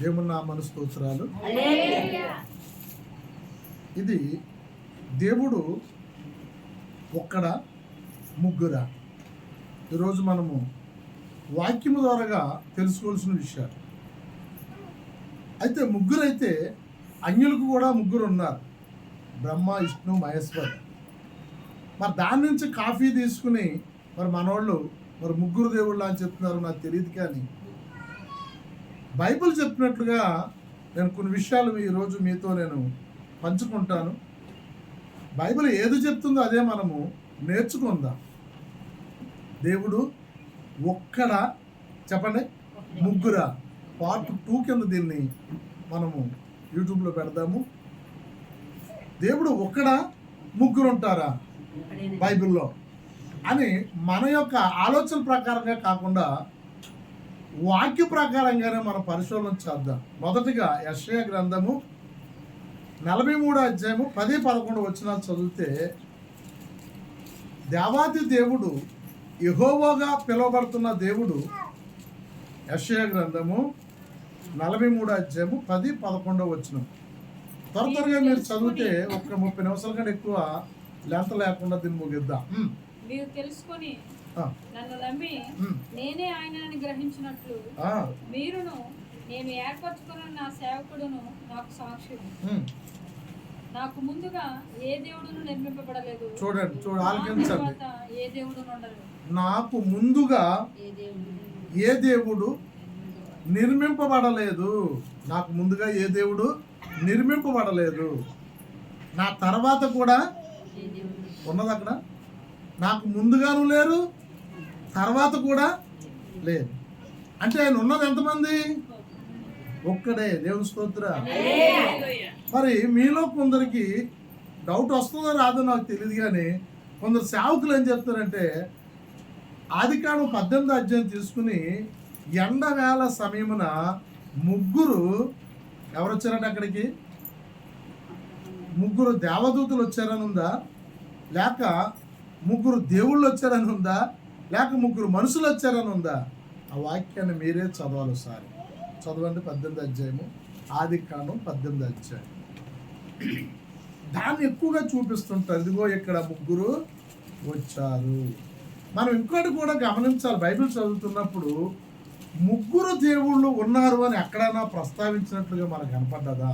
దేవుని నామమున స్తోత్రాలు. ఇది దేవుడు ఒక్కడా ముగ్గురా? ఈరోజు మనము వాక్యము ద్వారాగా తెలుసుకోవాల్సిన విషయాలు. అయితే ముగ్గురైతే అన్యులకు కూడా ముగ్గురు ఉన్నారు, బ్రహ్మ, విష్ణు, మహేశ్వర్. మరి దాని నుంచి కాఫీ తీసుకుని మరి మనోళ్ళు మరి ముగ్గురు దేవుళ్ళు అని చెప్తున్నారు, నాకు తెలియదు. కానీ బైబిల్ చెప్పినట్లుగా నేను కొన్ని విషయాలు ఈరోజు మీతో నేను పంచుకుంటాను. బైబిల్ ఏది చెప్తుందో అదే మనము నేర్చుకుందాం. దేవుడు ఒక్కడా చెప్పండి, ముగ్గురా? పార్ట్ 2 కింద దీన్ని మనము యూట్యూబ్లో పెడదాము. దేవుడు ఒక్కడా ముగ్గురు ఉంటారా బైబిల్లో అని మన యొక్క ఆలోచన ప్రకారంగా కాకుండా వాక్య ప్రకారంగానే మనం పరిశోధన చేద్దాం. మొదటిగా యెషయా గ్రంథము 43వ అధ్యాయము 10-11 వచనాలు చదివితే, దేవాది దేవుడు యెహోవాగా పిలువబడుతున్న దేవుడు, యెషయా గ్రంథము 43వ అధ్యాయము 10-11 వచనం. త్వరగా మీరు చదివితే ఒక 30 నిమిషాల కంటే ఎక్కువ లెంత లేకుండా దీన్ని ముగిద్దాం. మీరు తెలుసుకొని నన్ను నమ్మి నేనే ఆయనని గ్రహించినట్లు మీరును నేను ఏర్పరచుకున్న నా సేవకుడును నాకు సాక్షుడు. నాకు ముందుగా ఏ దేవుడును నిర్మింపబడలేదు. చూడండి, ఆలకించండి. ఏ దేవుడు ఉండలేదు. నాకు ముందుగా ఏ దేవుడు నిర్మింపబడలేదు. నాకు ముందుగా ఏ దేవుడు నిర్మింపబడలేదు. నా తర్వాత కూడా ఉన్నది అక్కడ. నాకు ముందుగాను లేరు, తర్వాత కూడా లేదు. అంటే ఆయన ఉన్నది ఎంతమంది? ఒక్కడే. దేవుని స్తోత్రం. మరి మీలో కొందరికి డౌట్ వస్తుందో రాదో నాకు తెలియదు, కానీ కొందరు సేవకులు ఏం చెప్తారంటే, ఆదికాండం 18వ అధ్యాయం తీసుకుని ఎండవేళ సమయమున ముగ్గురు ఎవరు వచ్చారంటే అక్కడికి? ముగ్గురు దేవదూతలు వచ్చారని ఉందా, లేక ముగ్గురు దేవుళ్ళు వచ్చారని ఉందా, లేక ముగ్గురు మనుషులు వచ్చారని ఉందా? ఆ వాక్యాన్ని మీరే చదవాలి. ఒకసారి చదవండి. 18వ అధ్యాయము, ఆదికాండం 18వ అధ్యాయం. దాన్ని ఎక్కువగా చూపిస్తుంటారు. ఇదిగో ఇక్కడ ముగ్గురు వచ్చారు. మనం ఇంకోటి కూడా గమనించాలి. బైబిల్ చదువుతున్నప్పుడు ముగ్గురు దేవుళ్ళు ఉన్నారు అని ఎక్కడైనా ప్రస్తావించినట్లుగా మనకు కనపడ్డదా?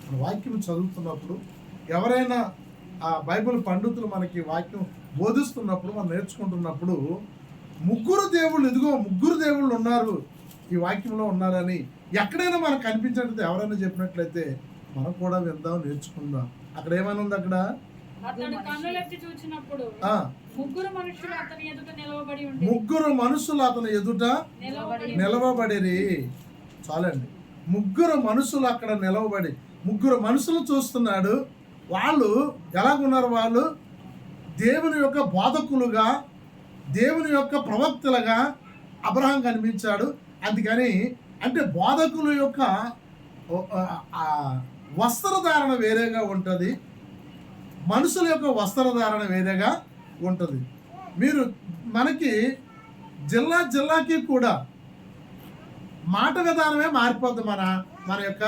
మన వాక్యం చదువుతున్నప్పుడు ఎవరైనా ఆ బైబిల్ పండితులు మనకి వాక్యం బోధిస్తున్నప్పుడు, మనం నేర్చుకుంటున్నప్పుడు ముగ్గురు దేవుళ్ళు, ఇదిగో ముగ్గురు దేవుళ్ళు ఉన్నారు ఈ వాక్యంలో ఉన్నారని ఎక్కడైనా మనకు కనిపించినట్లయితే, ఎవరైనా చెప్పినట్లయితే మనం కూడా విందాం, నేర్చుకుందాం. అక్కడ ఏమైనా ఉంది? అక్కడ ముగ్గురు మనుషులు అతని ఎదుట నిలవబడిరి. చాలండి. ముగ్గురు మనుషులు అక్కడ నిలవబడి, ముగ్గురు మనుషులు చూస్తున్నాడు. వాళ్ళు ఎలాగున్నారు? వాళ్ళు దేవుని యొక్క బోధకులుగా, దేవుని యొక్క ప్రవక్తలుగా అబ్రహాం కనిపించాడు. అందుకని అంటే బోధకుల యొక్క వస్త్రధారణ వేరేగా ఉంటుంది, మనుషుల యొక్క వస్త్రధారణ వేరేగా ఉంటుంది. మీరు మనకి జిల్లాకి కూడా మాట విధానమే మారిపోద్ది. మన యొక్క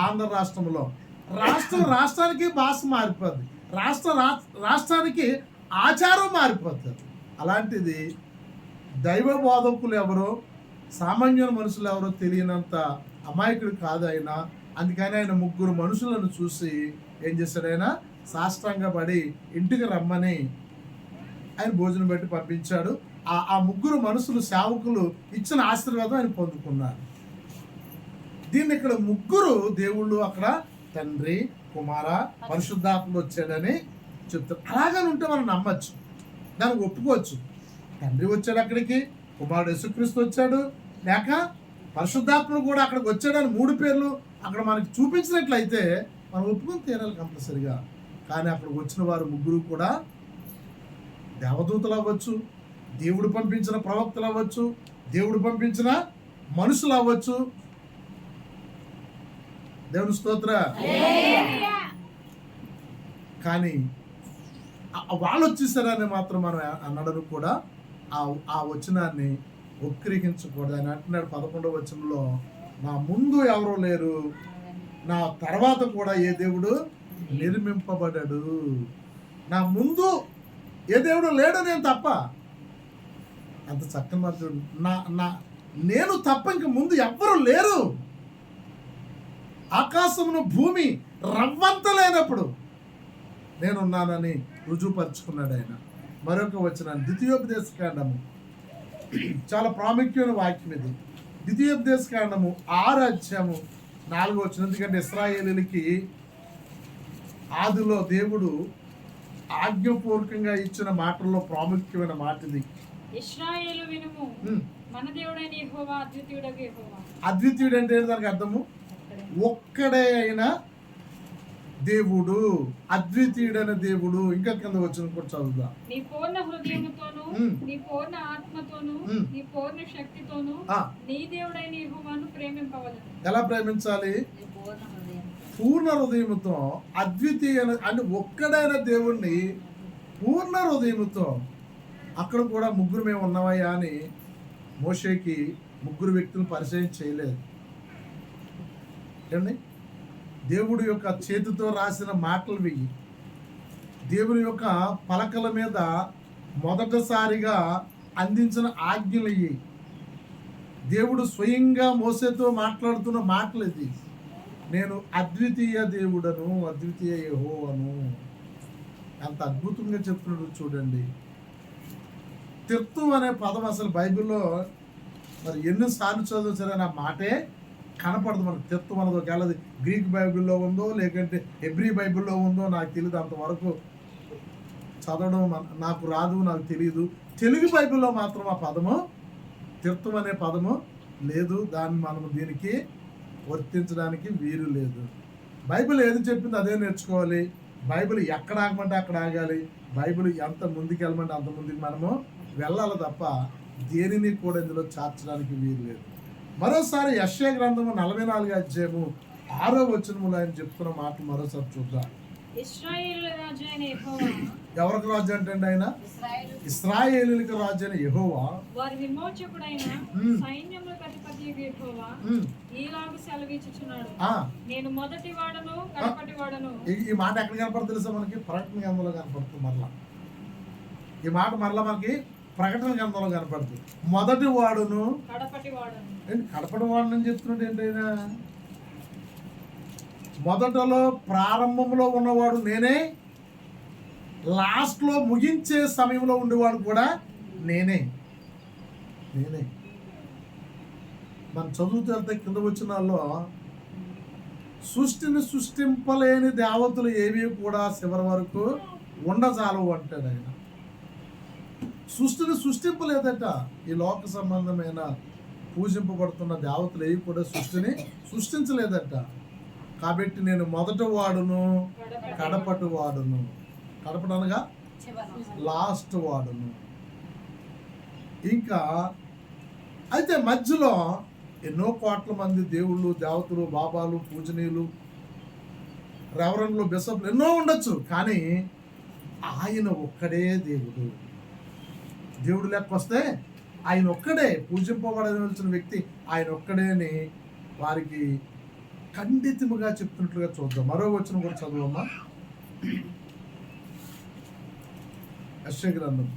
ఆంధ్ర రాష్ట్రంలో రాష్ట్రానికి భాష మారిపోద్ది, రాష్ట్రానికి ఆచారం మారిపోతుంది. అలాంటిది దైవ బోధకులు ఎవరో, సామాన్య మనుషులు ఎవరో తెలియనంత అమాయకుడు కాదు ఆయన. అందుకని ఆయన ముగ్గురు మనుషులను చూసి ఏం చేశాడు? ఆయన సాష్టాంగపడి ఇంటికి రమ్మని ఆయన భోజనం పెట్టి పంపించాడు. ఆ ముగ్గురు మనుషులు సేవకులు ఇచ్చిన ఆశీర్వాదం ఆయన పొందుకున్నారు. దీన్ని ఇక్కడ ముగ్గురు దేవుళ్ళు, అక్కడ తండ్రి, కుమార, పరిశుద్ధాత్ముడు వచ్చాడని చెప్తారు. అలాగని ఉంటే మనం నమ్మచ్చు, దానికి ఒప్పుకోవచ్చు. తండ్రి వచ్చాడు అక్కడికి, కుమారుడు యేసుక్రీస్తు వచ్చాడు, లేక పరిశుద్ధాత్ముడు కూడా అక్కడికి వచ్చాడని 3 పేర్లు అక్కడ మనకి చూపించినట్లయితే మనం ఒప్పుకొని తీరాలి కంపల్సరిగా. కానీ అక్కడికి వచ్చిన వారు ముగ్గురు కూడా దేవదూతలు అవ్వచ్చు, దేవుడు పంపించిన ప్రవక్తలు అవ్వచ్చు, దేవుడు పంపించిన మనుషులు అవ్వచ్చు. దేవుని స్తోత్ర. కానీ వాళ్ళు వచ్చేసారని మాత్రం మనం అన్నడను కూడా ఆ వచనాన్ని వక్రీకరించకూడదు. ఆయన అంటున్నాడు 11వ వచనంలో, నా ముందు ఎవరు లేరు, నా తర్వాత కూడా ఏ దేవుడు నిర్మింపబడడు. నా ముందు ఏ దేవుడు లేడు, నేను తప్ప. అంత చక్కని మాట చూడండి. నేను తప్ప ఇంక ముందు ఎవ్వరు లేరు. ఆకాశమును భూమి రవ్వంత లేనప్పుడు నేనున్నానని రుజువుపరుచుకున్నాడు ఆయన. మరొక వచనం ద్వితీయోపదేశకాండము, చాలా ప్రాముఖ్యమైన వాక్యం ఇది. ద్వితీయోపదేశకాండము 6:4 ఎందుకంటే ఇశ్రాయేలీయులకి ఆదిలో దేవుడు ఆజ్ఞపూర్వకంగా ఇచ్చిన మాటల్లో ప్రాముఖ్యమైన మాట ఇది. ఇశ్రాయేలు వినుము, మన దేవుడైన యెహోవా అద్వితీయుడగు యెహోవా. అద్వితీయుడు అంటే దానికి అర్థము ఒక్కడే అయిన దేవుడు, అద్వితీయుడైన దేవుడు. ఇంకా కింద వచ్చిన కూడా చదువుదా. నీ పూర్ణ హృదయముతోను, నీ పూర్ణ ఆత్మతోను, నీ పూర్ణ శక్తితోను నీ దేవుడైన యెహోవాను ప్రేమింపవలెను. ఎలా ప్రేమించాలి? పూర్ణ హృదయముతో. అద్వితీయ అంటే ఒక్కడైన దేవుణ్ణి పూర్ణ హృదయముతో. అక్కడ కూడా ముగ్గురు మేము ఉన్నవయ్యా అని మోషేకి ముగ్గురు వ్యక్తులను పరిచయం చేయలేదు. ఏమండి? దేవుడి యొక్క చేతితో రాసిన మాటలు వెయ్యి, దేవుని యొక్క పలకల మీద మొదటిసారిగా అందించిన ఆజ్ఞలు ఇవి, దేవుడు స్వయంగా మోసేతో మాట్లాడుతున్న మాటలు ఇది. నేను అద్వితీయ దేవుడను, అద్వితీయ యెహోవాను. అంత అద్భుతంగా చెప్తున్నాడు చూడండి. తిర్తు అనే పదం అసలు బైబిల్లో మరి ఎన్నిసార్లు చదువు సరే నా మాటే కనపడదు మనకు. తిర్తు అన్నది ఒకవేళ గ్రీక్ బైబిల్లో ఉందో లేకంటే హెబ్రీ బైబిల్లో ఉందో నాకు తెలియదు. అంతవరకు చదవడం నాకు రాదు, నాకు తెలియదు. తెలుగు బైబిల్లో మాత్రం ఆ పదము తిర్తు అనే పదము లేదు. దాన్ని మనము దీనికి వర్తించడానికి వీలు లేదు. బైబిల్ ఏది చెప్పింది అదే నేర్చుకోవాలి. బైబిల్ ఎక్కడ ఆగమంటే అక్కడ ఆగాలి. బైబిల్ ఎంత ముందుకు వెళ్ళమంటే అంత ముందుకు మనము వెళ్ళాలి తప్ప దేనిని కూడా ఇందులో చేర్చడానికి వీలు లేదు. మరోసారి యెషయా గ్రంథము 44:6 ఆయన చెప్తున్న మాటలు మరోసారి చూద్దాం. ఇశ్రాయేలు రాజు అయిన యెహోవా. ఎవరికి రాజు అంటే ఆయన? ఇశ్రాయేలులకు రాజు అయిన యెహోవా, వారి విమోచకుడైన సైన్యములకు అధిపతియగు యెహోవా ఈలాగు సెలవిచ్చుచున్నాడు, నేను మొదటి వాడను కడపటి వాడను. ఈ మాట ఎక్కడ కనపడుతుంది తెలుసా మనకి? ప్రకటన గ్రంథంలో కనపడుతుంది. మరలా ఈ మాట మరలా మనకి ప్రకటన గ్రంథంలో కనపడుతుంది. మొదటి వాడును కడపటి వాడను. కడపటి వాడును అని చెప్తున్నాడు ఏంటైనా? మొదటలో ప్రారంభంలో ఉన్నవాడు నేనే, లాస్ట్లో ముగించే సమయంలో ఉండేవాడు కూడా నేనే. మనం చదువుతూ వెళ్తే కింద వచ్చినాల్లో సృష్టిని సృష్టింపలేని దేవతలు ఏవి కూడా చివరి వరకు ఉండజాలవు అంటాడు ఆయన. సృష్టిని సృష్టింపలేదట. ఈ లోక సంబంధమైన పూజింపబడుతున్న దేవతలు ఏవి కూడా సృష్టిని సృష్టించలేదట. కాబట్టి నేను మొదటి వాడును కడపటి వాడును. కడపటి అనగా లాస్ట్ వాడును. ఇంకా అయితే మధ్యలో ఎన్నో కోట్ల మంది దేవుళ్ళు, దేవతలు, బాబాలు, పూజనీయులు, రెవరెండ్లు, బిషప్లు ఎన్నో ఉండొచ్చు. కానీ ఆయన ఒక్కడే దేవుడు. దేవుడు లెక్క వస్తే ఆయన ఒక్కడే పూజింపబడవలసిన వ్యక్తి ఆయన ఒక్కడే అని వారికి ఖండితముగా చెప్తున్నట్లుగా చూద్దాం. మరో వచనం కూడా చదువమ్మా. యెషయా గ్రంథం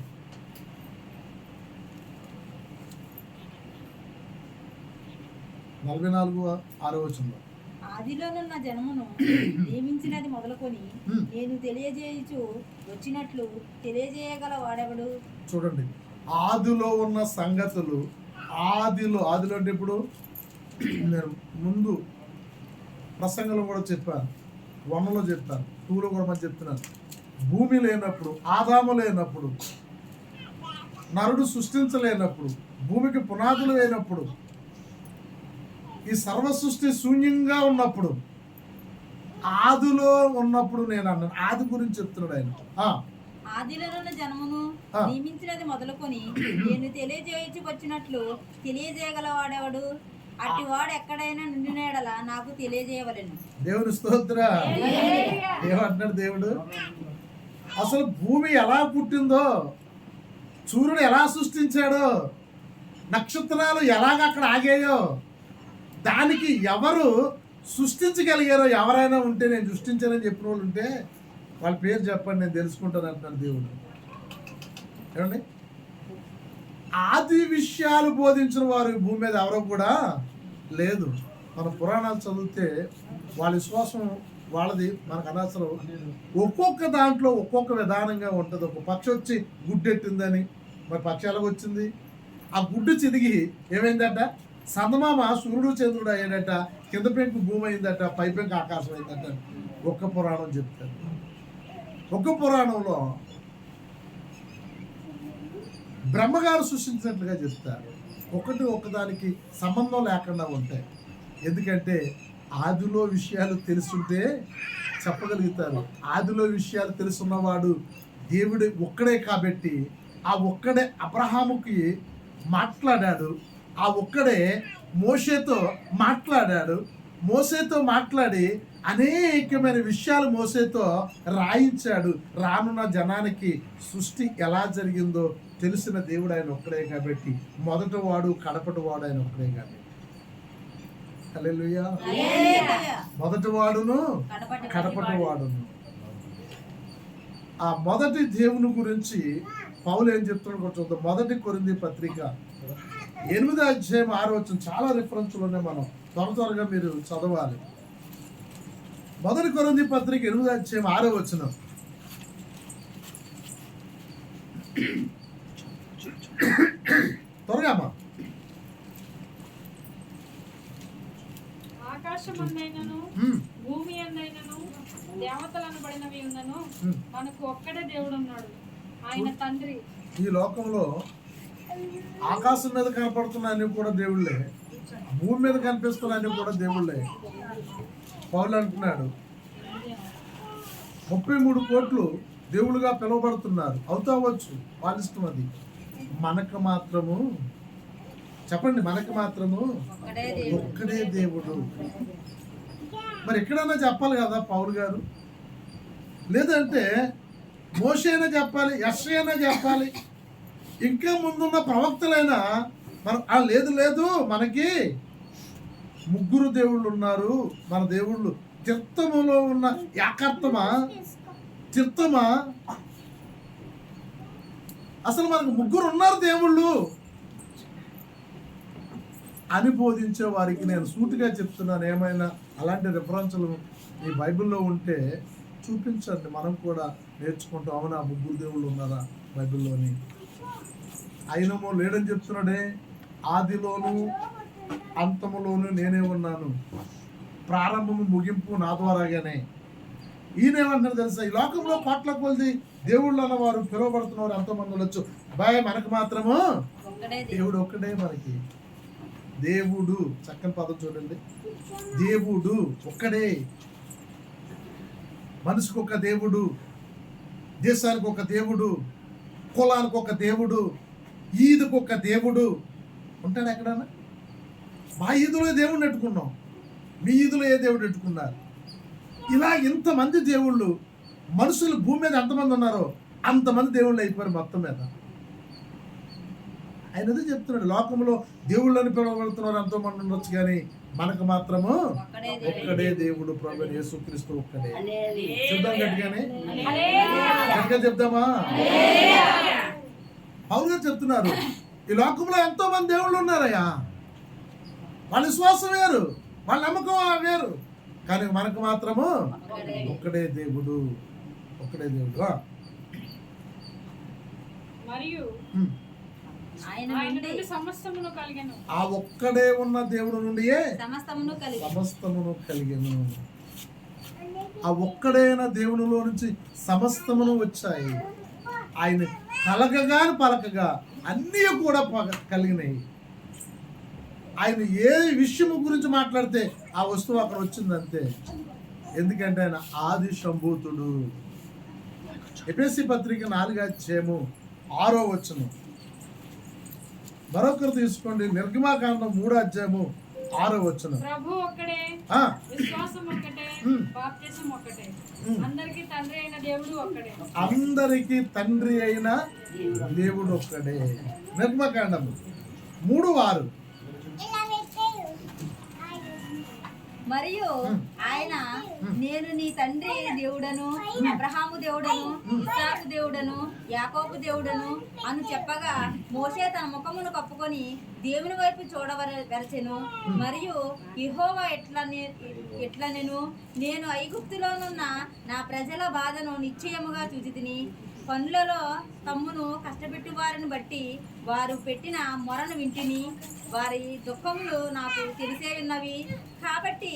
44:6 ఆదిలోనున్న జనమును నియమించినది మొదలుకొని నేను తెలియజేయచ్చు వచ్చినట్లు తెలియజేయగల వాడెవడు? చూడండి, ఆదిలో ఉన్న సంగతులు, ఆదిలో అంటే ఇప్పుడు నేను ముందు ప్రసంగంలో కూడా చెప్పాను, 1లో చెప్పాను, 2లో కూడా మనం చెప్తున్నాను. భూమి లేనప్పుడు, ఆదాము లేనప్పుడు, నరుడు సృష్టించలేనప్పుడు, భూమికి పునాదులు లేనప్పుడు, ఈ సర్వ సృష్టి శూన్యంగా ఉన్నప్పుడు, ఆదిలో ఉన్నప్పుడు నేను అన్నాను. ఆది గురించి చెప్తున్నాడు ఆయన. ఆదిలోనున్న జనమును నియమించినది మొదలుకొని నేను తెలియజేయచ్చు వచ్చినట్లు తెలియజేయగల వాడెవడు? అట్టి వాడు ఎక్కడైనా నిండినేడలా నాకు తెలియజేయవలెను. దేవుని స్తోత్ర. ఏమంటున్నాడు దేవుడు? అసలు భూమి ఎలా పుట్టిందో, సూర్యుడు ఎలా సృష్టించాడో, నక్షత్రాలు ఎలాగ అక్కడ ఆగాయో, దానికి ఎవరు సృష్టించగలిగారో ఎవరైనా ఉంటే, నేను సృష్టించానని చెప్పిన వాళ్ళు ఉంటే వాళ్ళ పేరు చెప్పండి, నేను తెలుసుకుంటాను అంటున్నాడు దేవుడు. ఏమండి, ఆది విషయాలు బోధించిన వారు ఈ భూమి మీద ఎవరో కూడా లేదు. మన పురాణాలు చదివితే వాళ్ళ విశ్వాసం వాళ్ళది మనకు అనవసరం. ఒక్కొక్క దాంట్లో ఒక్కొక్క విధానంగా ఉంటుంది. ఒక పక్షి వచ్చి గుడ్డెట్టిందని, మరి పక్షి ఎలాగొచ్చింది? ఆ గుడ్డు చిదిగి ఏమైందట, సందమామ సూర్యుడు చంద్రుడు అయ్యాడట, కింద పెంకు భూమి అయిందట, పై పెంకు ఆకాశం అయిందట. ఒక్క పురాణం చెప్తారు. ఒక్క పురాణంలో బ్రహ్మగారు సృష్టించినట్లుగా చెప్తారు. ఒకటి ఒకదానికి సంబంధం లేకుండా ఉంటాయి. ఎందుకంటే ఆదిలో విషయాలు తెలుసుంటే చెప్పగలుగుతారు. ఆదిలో విషయాలు తెలుసున్నవాడు దేవుడు ఒక్కడే కాబట్టి ఆ ఒక్కడే అబ్రహాముకి మాట్లాడాడు. ఆ ఒక్కడే మోషేతో మాట్లాడాడు. మోసేతో మాట్లాడి అనేకమైన విషయాలు మోసేతో రాయించాడు. రానున్న జనానికి సృష్టి ఎలా జరిగిందో తెలిసిన దేవుడు ఆయన ఒక్కడే కాబట్టి, మొదటి వాడు కడపటి వాడు ఆయన ఒక్కడే కాబట్టి. హల్లెలూయా. మొదటి వాడును కడపటి వాడును. ఆ మొదటి దేవుని గురించి పౌలు ఏం చెప్తున్నాడు కూడా చూద్దాం. మొదటి కొరింథీ పత్రిక 8వ అధ్యాయం 6వ వచనం. చాలా రిఫరెన్స్లు ఉన్నాయి, మనం త్వరగా మీరు చదవాలి. మొదటి కొరింథీ పత్రిక 8వ అధ్యాయం 6వ వచనం. త్వరగా అమ్మా. ఆకాశమందైనను భూమి అందైనను దేవతలనబడినవి ఉన్నను మనకు ఒక్కడే దేవుడు ఉన్నాడు, ఆయన తండ్రి. ఈ లోకంలో ఆకాశం మీద కనపడుతున్న అన్ని కూడా దేవుళ్ళే, భూమి మీద కనిపిస్తున్న అన్ని కూడా దేవుళ్ళే. పౌలు అంటున్నాడు 33 కోట్లు దేవుళ్ళుగా పిలువబడుతున్నారు. అవుతావచ్చు, వాళ్ళ ఇష్టం అది. మనకు మాత్రము చెప్పండి, మనకు మాత్రము ఒక్కడే దేవుడు. మరి ఎక్కడన్నా చెప్పాలి కదా పౌలు గారు, లేదంటే మోషే అయినా చెప్పాలి, యెషయా అయినా చెప్పాలి, ఇంకా ముందున్న ప్రవక్తలైనా మనం లేదు లేదు మనకి ముగ్గురు దేవుళ్ళు ఉన్నారు. మన దేవుళ్ళు చిత్తములో ఉన్న యాకర్తమా చిత్తమా, అసలు మనకు ముగ్గురు ఉన్నారు దేవుళ్ళు అని బోధించే వారికి నేను సూటిగా చెప్తున్నాను. ఏమైనా అలాంటి రిఫరెన్స్లు మీ బైబిల్లో ఉంటే చూపించండి, మనం కూడా నేర్చుకుంటాం. అవునా, ముగ్గురు దేవుళ్ళు ఉన్నారా బైబిల్లోని? ఆయనమో లేడని చెప్తున్నాడే, ఆదిలోను అంతములోను నేనే ఉన్నాను, ప్రారంభము ముగింపు నా ద్వారాగానే. ఈయనేమంటారు తెలుసా, ఈ లోకంలో కోట్ల కొలది దేవుళ్ళు అన్నవారు పిలువబడుతున్నవారు ఎంతోమంది ఉండొచ్చు, బాయ్ మనకు మాత్రము దేవుడు ఒక్కడే. మనకి దేవుడు, చక్కని పదం చూడండి, దేవుడు ఒక్కడే. మనిషికి ఒక దేవుడు, దేశానికి ఒక దేవుడు, కులానికి ఒక దేవుడు, ఈదుకు ఒక దేవుడు ఉంటాడు. ఎక్కడన్నా మా ఈదులో దేవుడిని పెట్టుకున్నాం, మీ ఈదులో ఏ దేవుడు పెట్టుకున్నారు? ఇలా ఇంతమంది దేవుళ్ళు, మనుషులు భూమి మీద ఎంతమంది ఉన్నారో అంతమంది దేవుళ్ళు అయిపోయారు మొత్తం మీద. ఆయన అదే చెప్తున్నాడు, లోకంలో దేవుళ్ళని పిలువబడుతున్నారు ఎంతో మంది ఉండొచ్చు, కానీ మనకు మాత్రము ఒక్కడే దేవుడు, ప్రభువైన యేసుక్రీస్తు ఒక్కడే. చూద్దాం గట్టిగానే, గట్టిగా చెప్దామా? పౌలు గారు చెప్తున్నారు, ఈ లోకంలో ఎంతో మంది దేవుళ్ళు ఉన్నారయ్యా, వాళ్ళ విశ్వాసం వేరు, వాళ్ళ నమ్మకం వేరు, కానీ మనకు మాత్రము ఒక్కడే దేవుడు, ఒక్కడే దేవుడు. మరియు ఆ ఒక్కడే ఉన్న దేవుడు నుండి సమస్తమును కలిగెను. ఆ ఒక్కడైన దేవునిలో నుంచి సమస్తమును వచ్చాయి. ఆయన కలగగాని పలకగా అన్నీ కూడా కలిగినాయి. ఆయన ఏ విషయము గురించి మాట్లాడితే ఆ వస్తువు అక్కడ వచ్చిందంతే. ఎందుకంటే ఆయన ఆది సంభూతుడు. ఎఫెసీ పత్రిక 4వ అధ్యాయము 6వ వచనం. మరొకరు తీసుకోండి, నిర్గమాకాండం 3వ అధ్యాయము 6వ వచనం. ప్రభు ఒక్కడే, విశ్వాసం ఒక్కటే, బాప్తిసం ఒక్కటే, అందరికీ తండ్రి అయిన దేవుడు ఒక్కడే. అందరికీ తండ్రి అయిన దేవుడు ఒక్కడే. నిర్గమాకాండం 3:6. మరియు ఆయన నేను నీ తండ్రి దేవుడను, అబ్రహాము దేవుడను, ఇస్సాకు దేవుడను, యాకోబు దేవుడను అని చెప్పగా మోషే తన ముఖమును కప్పుకొని దేవుని వైపు చూడవలచెను. మరియు యెహోవా ఎట్లనెను, నేను ఐగుప్తులోనున్న నా ప్రజల బాధను నిశ్చయముగా చూచితిని. పనులలో తమ్మును కష్టపెట్టు వారిని బట్టి వారు పెట్టిన మొరను వింటిని. వారి దుఃఖములు నాకు తెలిసే ఉన్నవి. కాబట్టి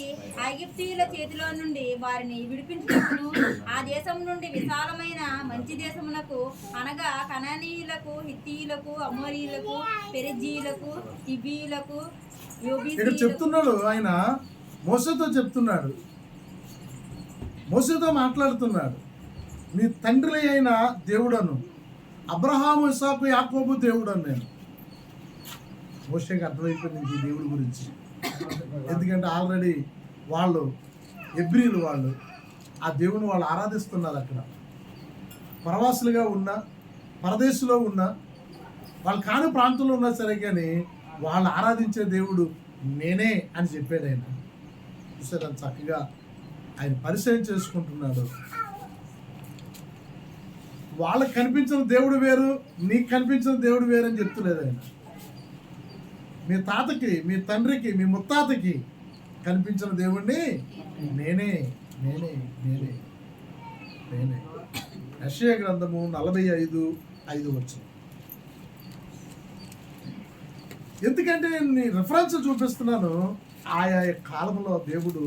ఐగుప్తీయుల చేతిలో నుండి వారిని విడిపించుటకును ఆ దేశం నుండి విశాలమైన మంచి దేశమునకు, అనగా కనానీయులకు, హిత్తీయులకు, అమోరీయులకు, పెరిజీయులకు, హిబ్బీయులకు, ఇక్కడ చెప్తున్నాడు. ఆయన మోసేతో చెప్తున్నాడు, మోసేతో మాట్లాడుతున్నాడు. నీ తండ్రి అయిన దేవుడను, అబ్రహాము, ఇస్సాకు, యాకోబు దేవుడను నేను. మోషేకి అర్థమైపోయింది ఈ దేవుడి గురించి. ఎందుకంటే ఆల్రెడీ వాళ్ళు ఎబ్రీలు, వాళ్ళు ఆ దేవుని వాళ్ళు ఆరాధిస్తున్నారు. అక్కడ ప్రవాసులుగా ఉన్నా, పరదేశంలో ఉన్నా, వాళ్ళు కాని ప్రాంతంలో ఉన్నా సరే కానీ వాళ్ళు ఆరాధించే దేవుడు నేనే అని చెప్పాడు ఆయన. చూసారా చక్కగా ఆయన పరిచయం చేసుకుంటున్నాడు. వాళ్ళకి కనిపించిన దేవుడు వేరు, నీకు కనిపించిన దేవుడు వేరు అని చెప్తలేదు ఆయన. మీ తాతకి, మీ తండ్రికి, మీ ముత్తాతకి కనిపించిన దేవుణ్ణి నేనే నేనే నేనే నేనే. యెషయా గ్రంథము 45:5 ఎందుకంటే నేను రిఫరెన్స్ చూపిస్తున్నాను. ఆయా కాలంలో దేవుడు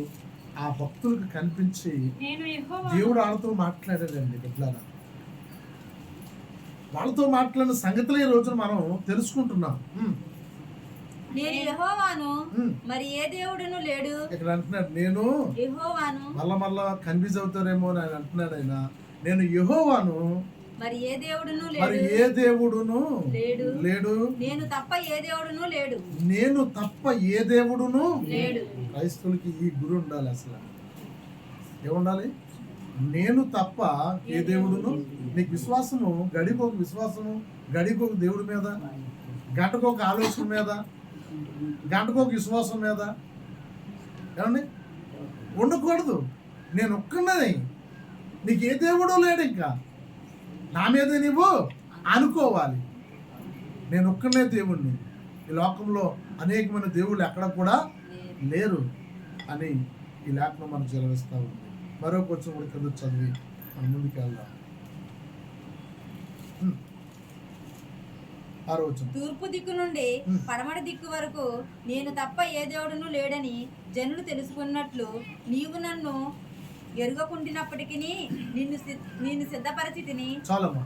ఆ భక్తులకు కనిపించి దేవుడు వాళ్ళతో మాట్లాడాడండి. బిడ్డలారా, వాళ్ళతో మాట్లాడిన సంగతులు ఈ రోజున మనం తెలుసుకుంటున్నాం. నేను యెహోవాను, మరి ఏ దేవుడును లేడు. ఇక్కడ అంటున్నాడు నేను యెహోవాను. మళ్ళా కన్ఫ్యూజ్ అవుతారేమో అని ఆయన అంటున్నాడు. ఆయన నేను యెహోవాను, మరి ఏ దేవుడును మరి ఏ దేవుడును లేడు లేడు, నేను తప్ప ఏ దేవుడును లేడు, నేను తప్ప ఏ దేవుడును లేడు. క్రైస్తవులకి ఈ గురి ఉండాలి. అసలు ఏముండాలి? నేను తప్ప ఏ దేవుడును. నీకు విశ్వాసము, గడికొక విశ్వాసము, గడికొక దేవుడి మీద, గంటకొక ఆలోచన మీద, గంటకొక విశ్వాసం మీద ఏమండి ఉండకూడదు. నేను ఒక్కడే, నీకు ఏ దేవుడు లేడు, ఇంకా నా మీద నువ్వు అనుకోవాలి. నేను ఒక్కనే దేవుణ్ణి, ఈ లోకంలో అనేకమైన దేవుళ్ళు ఎక్కడ కూడా లేరు అని ఈ లేఖనం మనం చెలవిస్తూ ఉంది. మరో కొంచెం కూడా కింద చదివి మనం ముందుకు వెళ్దాం. తూర్పు దిక్కు నుండి పడమటి దిక్కు వరకు నేను తప్ప ఏ దేవుడును లేడని జనులు తెలుసుకున్నట్లు నీవు నన్ను ఎరుగకుండినప్పటికీ నిన్ను సిద్ధపరిచి తిని. చాలమ్మా.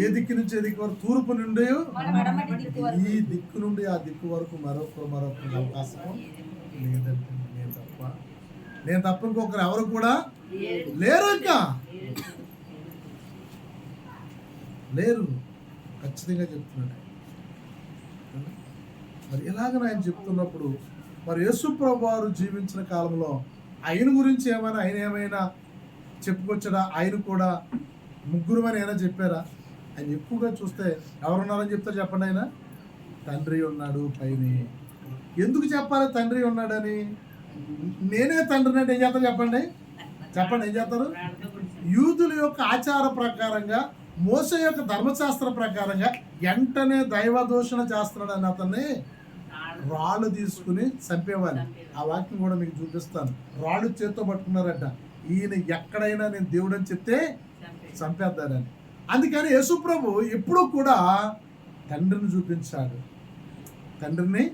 ఏ దిక్కు నుంచి ఏ దిక్కు వరకు? తూర్పు నుండి పడమటి దిక్కు వరకు. ఈ దిక్కు నుండి ఆ దిక్కు వరకు మరొక అవకాశం లేదంటే నేను తప్ప ఇంకొకరు ఎవరు కూడా లేరు, ఇంకా లేరు. ఖచ్చితంగా చెప్తున్నాడు. మరి ఇలాగ ఆయన చెప్తున్నప్పుడు మరి యేసు ప్రభువు వారు జీవించిన కాలంలో ఆయన గురించి ఆయన ఏమైనా చెప్పుకొచ్చాడా? ఆయన కూడా ముగ్గురమని అయినా చెప్పారా? ఆయన ఎక్కువగా చూస్తే ఎవరున్నారని చెప్తారు చెప్పండి. ఆయన తండ్రి ఉన్నాడు పైన. ఎందుకు చెప్పాలి తండ్రి ఉన్నాడని? నేనే తండ్రిని అంటే ఏం చేస్తారు చెప్పండి? చెప్పండి ఏం చేస్తారు? యూదుల యొక్క ఆచార ప్రకారంగా, మోసే యొక్క ధర్మశాస్త్ర ప్రకారంగా వెంటనే దైవదూషణ చేస్తున్నాడు అని అతన్ని రాళ్ళు తీసుకుని చంపేవాలి. ఆ వాక్యం కూడా మీకు చూపిస్తాను. రాళ్ళు చేత్తో పట్టుకున్నారట. ఈయన ఎక్కడైనా నేను దేవుడు అని చెప్తే చంపేద్దారని. అందుకని యేసు ప్రభు ఎప్పుడూ కూడా తండ్రిని చూపించాడు, తండ్రిని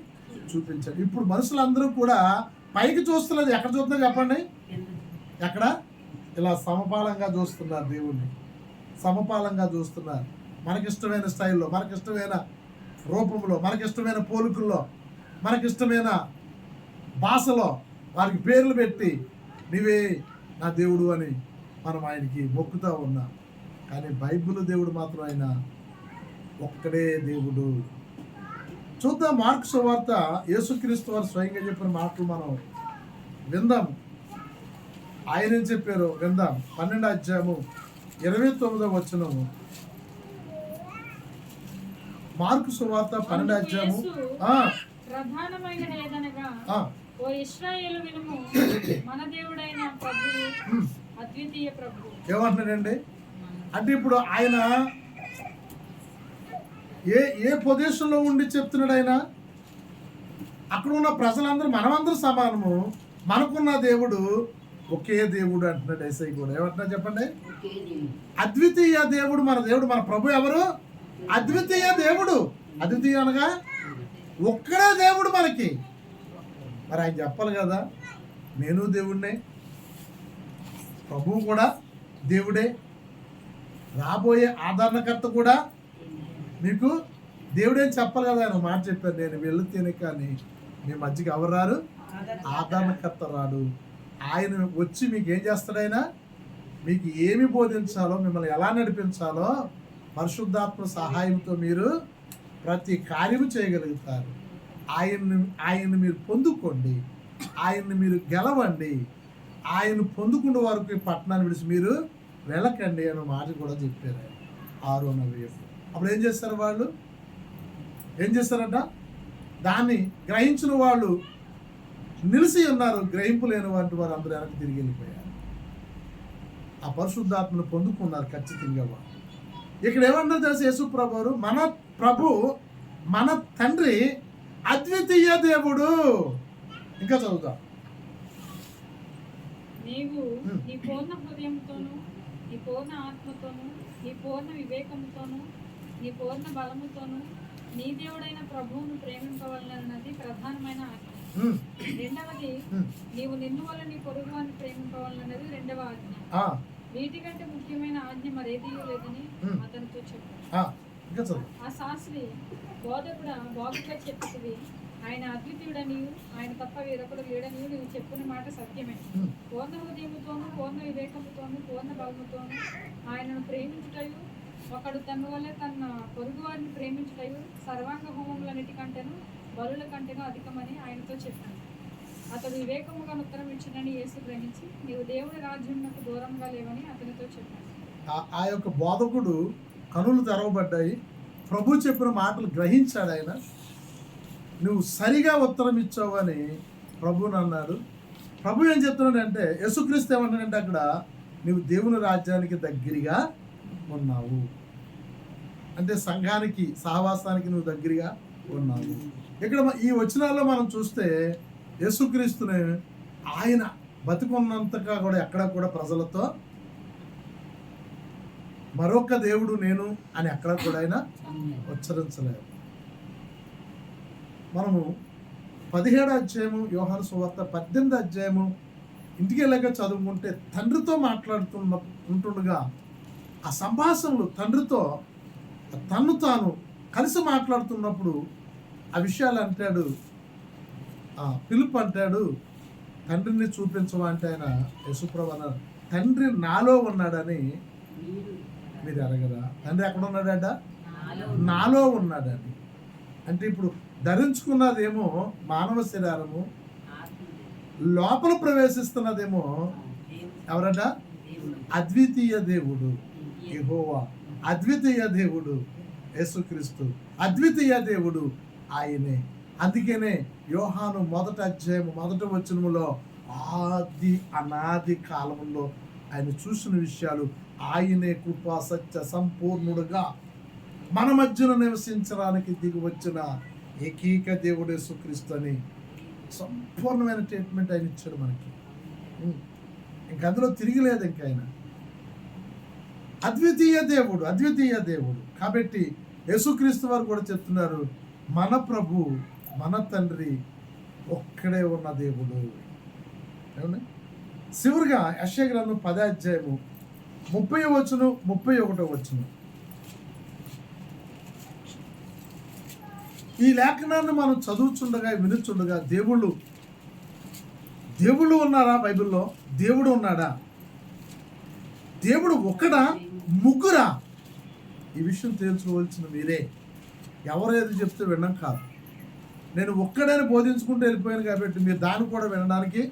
చూపించాడు. ఇప్పుడు మనుషులందరూ కూడా పైకి చూస్తున్నది ఎక్కడ చూస్తున్నారు చెప్పండి? ఎక్కడ? ఇలా సమపాలంగా చూస్తున్నారు దేవుణ్ణి, సమపాలంగా చూస్తున్నారు. మనకిష్టమైన స్టైల్లో, మనకిష్టమైన రూపంలో, మనకిష్టమైన పోలికల్లో, మనకిష్టమైన భాషలో వారికి పేర్లు పెట్టి నీవే నా దేవుడు అని మనం ఆయనకి మొక్కుతూ ఉన్నాం. కానీ బైబిల్ దేవుడు మాత్రం ఆయన ఒక్కడే దేవుడు. చూద్దాం. మార్కు సువార్త యేసుక్రీస్తు వారు స్వయంగా చెప్పిన మాటలు మనం విందాం. ఆయన ఏం చెప్పారో విందాం. 12వ అధ్యాయము 29వ వచనము. మార్కు సువార్త 12వ అధ్యాయము ఓ ఇశ్రాయేలు వినుము, మన దేవుడైన ప్రభువు అద్వితీయ ప్రభువు. ఏమంటున్నాడండి అంటే ఇప్పుడు ఆయన ఏ పొజిషన్లో ఉండి చెప్తున్నాడు? ఆయన అక్కడ ఉన్న ప్రజలందరూ మనమందరూ సమానము, మనకున్న దేవుడు ఒకే దేవుడు అంటున్నాడు. ఏసై కూడా ఏమంటున్నా చెప్పండి? అద్వితీయ దేవుడు. మన ప్రభు ఎవరు? అద్వితీయ దేవుడు. అద్వితీయ అనగా ఒక్కడే దేవుడు మనకి. మరి ఆయన చెప్పాలి కదా, నేను దేవుడినే, ప్రభువు కూడా దేవుడే, రాబోయే ఆదరణకర్త కూడా మీకు దేవుడే చెప్పాలి కదా. ఆయన మాట చెప్పారు, నేను వెళితేనే కానీ మీ మధ్యకి ఎవరు రారు, ఆదరణకర్త రాడు. ఆయన వచ్చి మీకు ఏం చేస్తాడు? ఆయన మీకు ఏమి బోధించాలో, మిమ్మల్ని ఎలా నడిపించాలో పరిశుద్ధాత్మ సహాయంతో మీరు ప్రతి కార్యము చేయగలుగుతారు. ఆయన్ని మీరు పొందుకోండి, ఆయన్ని మీరు గెలవండి, ఆయన పొందుకునే వరకు ఈ పట్టణాన్ని విడిచి మీరు వెళ్ళకండి అనే మాట కూడా చెప్పారు 6వ వేపు. అప్పుడు ఏం చేస్తారు? వాళ్ళు ఏం చేస్తారంట? దాన్ని గ్రహించిన వాళ్ళు నిలిచి ఉన్నారు, గ్రహింపు లేని వంటి వారు అందరూ వెనక్కి తిరిగి వెళ్ళిపోయారు. ఆ పరిశుద్ధాత్మను పొందుకున్నారు ఖచ్చితంగా వాళ్ళు. ఇక్కడ ఏమన్నారు తెలుసు? యేసు ప్రభువు మన ప్రభు, మన తండ్రి అద్వితీయ దేవుడు. ఇంకా చదువుతా. నీవు నీ పూర్ణ హృదయంతోను, నీ పూర్ణ ఆత్మతోను, నీ పూర్ణ వివేకముతోను, నీ పూర్ణ బలముతోను నీ దేవుడైన ప్రభువును ప్రేమింపవలనన్నది ప్రధానమైన ఆజ్ఞ. రెండవది, నీవు నిన్ను వల్ల నీ పొరుగు వారిని ప్రేమింపవలనన్నది రెండవ ఆజ్ఞ. వీటికంటే ముఖ్యమైన ఆజ్ఞ మరేదీ లేదని అతనితో చెప్పాడు. ఆ శాస్త్రి బాగుగా చెప్తుంది, ఆయన అద్వితీయుడనియు ఆయన తప్ప వేరొకడు లేడనియు నువ్వు చెప్పిన మాట సత్యమే. పూర్ణ హృదయముతోను, పూర్ణ వివేకముతోను, పూర్ణ బలముతోను ఆయనను ప్రేమించుటయు, ఒకడు తన వల్ల తన పొరుగు వారిని ప్రేమించుటయు సర్వాంగ హోమములన్నిటికంటేను బలుల కంటేనూ అధికమని ఆయనతో చెప్పాను. అతడు వివేకముగా ఉత్తరం ఇచ్చినని యేసు గ్రహించి, నీవు దేవుడి రాజ్యమునకు దూరంగా లేవని అతనితో చెప్పాను. ఆ యొక్క బోధకుడు కనులు తెరవబడ్డాయి, ప్రభు చెప్పిన మాటలు గ్రహించాడు. ఆయన నువ్వు సరిగా ఉత్తరం ఇచ్చావు అని ప్రభుని అన్నాడు. ప్రభు ఏం చెప్తున్నాడంటే, యేసుక్రీస్తు ఏమన్నాడంటే అక్కడ, నువ్వు దేవుని రాజ్యానికి దగ్గరగా ఉన్నావు అంటే సంఘానికి, సహవాసానికి నువ్వు దగ్గరగా ఉన్నావు. ఇక్కడ ఈ వచనాల్లో మనం చూస్తే యేసుక్రీస్తుని ఆయన బతికున్నంతగా కూడా ఎక్కడ కూడా ప్రజలతో మరొక దేవుడు నేను అని ఎక్కడ కూడా ఆయన ఉచ్చరించలేదు. మనము 17వ అధ్యాయము యోహాను సువార్త 18వ అధ్యాయము ఇంటికి వెళ్ళాక చదువుకుంటే తండ్రితో ఉంటుండగా ఆ సంభాషణలు తండ్రితో తను తాను కలిసి మాట్లాడుతున్నప్పుడు ఆ విషయాలు అంటాడు. పిలుపు అంటాడు, తండ్రిని చూపించవా అంటే ఆయన యేసుప్రభు అన్నారు, తండ్రి నాలో ఉన్నాడని మీరు ఎరగరా? తండ్రి ఎక్కడ ఉన్నాడట? నాలో ఉన్నాడని. అంటే ఇప్పుడు ధరించుకున్నదేమో మానవ శరీరము, లోపల ప్రవేశిస్తున్నదేమో ఎవరట? అద్వితీయ దేవుడు యెహోవా, అద్వితీయ దేవుడు యేసుక్రీస్తు, అద్వితీయ దేవుడు ఆయనే. అందుకనే యోహాను 1వ అధ్యాయము 1వ వచనములో అనాది కాలంలో ఆయన చూసిన విషయాలు, ఆయనే కృపా సత్య సంపూర్ణుడుగా మన మధ్యన నివసించడానికి దిగి వచ్చిన ఏకైక దేవుడు యేసుక్రీస్తు అని సంపూర్ణమైన ట్రీట్మెంట్ ఆయన ఇచ్చాడు మనకి. ఇంక అందులో తిరిగిలేదు. ఇంక ఆయన అద్వితీయ దేవుడు, అద్వితీయ దేవుడు. కాబట్టి యేసుక్రీస్తు వారు కూడా చెప్తున్నారు, మన ప్రభు, మన తండ్రి ఒక్కడే ఉన్న దేవుడు. చివరిగా యెషయా గ్రంథం 10వ అధ్యాయము 30వ వచనం 31వ వచనం. ఈ లేఖనాన్ని మనం చదువుచుండగా, వినుచుండగా దేవుళ్ళు ఉన్నారా? బైబిల్లో దేవుడు ఉన్నాడా? దేవుడు ఒక్కడా, ముగ్గురా? ఈ విషయం తెలుసుకోవాల్సిన మీరే. ఎవరేది చెప్తే వినడం కాదు. నేను ఒక్కడని బోధించుకుంటూ వెళ్ళిపోయాను కాబట్టి మీరు దాన్ని కూడా వినడానికి